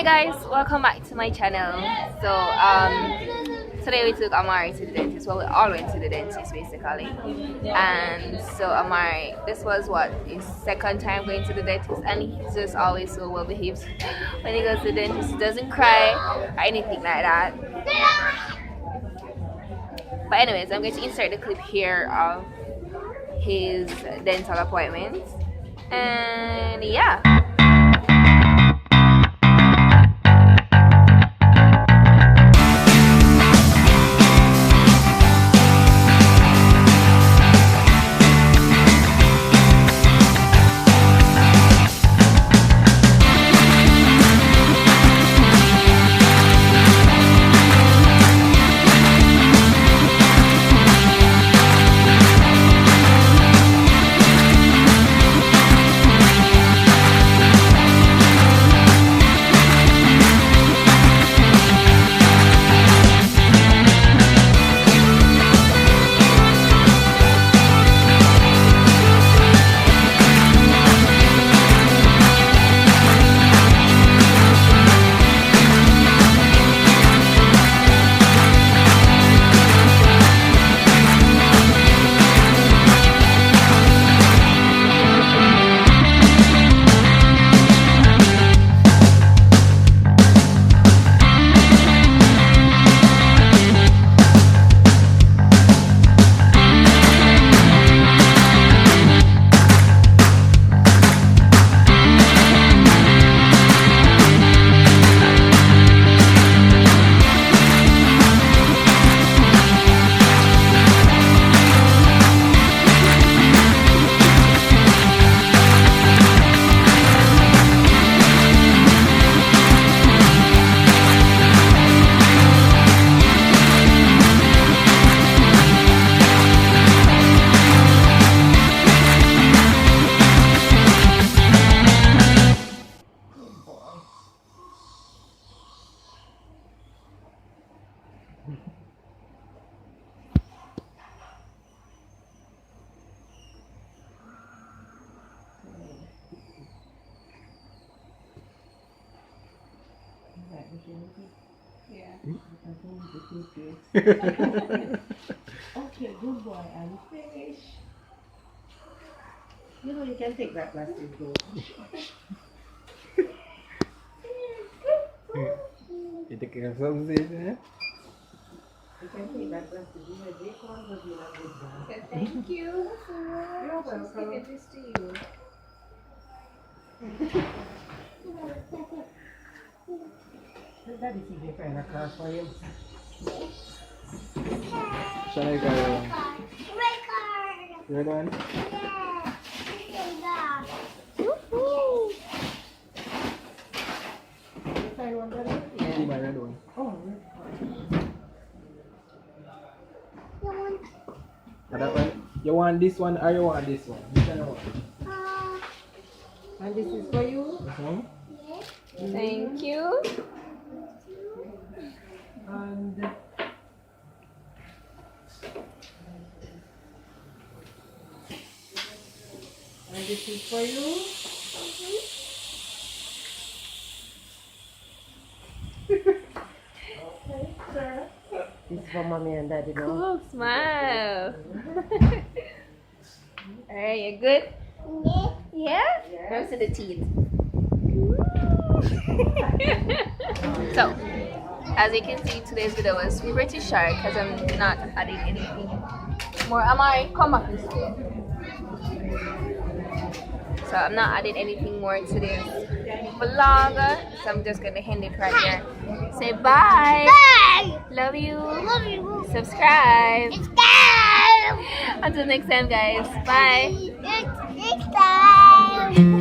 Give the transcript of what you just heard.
Hey guys, welcome back to my channel. So today we took Amari to the dentist. Well, we all went to the dentist basically. And so Amari, this was what his second time going to the dentist, and he's just always so well behaved when he goes to the dentist. He doesn't cry or anything like that. But anyways, I'm going to insert the clip here of his dental appointment. And yeah. Okay, good boy, and finish. You know you can take that plastic though. You take care of something, eh? You can take that plastic. You know, they can't go to that good boy. Thank you. You're welcome. Give this to you. Daddy see they find a car for you. Shall I go? Red one? Woohoo! You find one, Daddy? See my red one. Oh, That one? You want this one or you want this one? Which one you want? and this is for you? This one? Thank you. And this is for you? Okay, sir. This is for mommy and daddy now. Cool, smile. Alright, you good? Yeah? Now to the teeth. So, as you can see, today's video was pretty short because I'm not adding anything more. Amari, come back this way. So I'm not adding anything more to this vlog. So I'm just gonna end it right here. Say bye. Bye. Love you. Love you. Subscribe. Subscribe. Until next time, guys. Bye. Next time.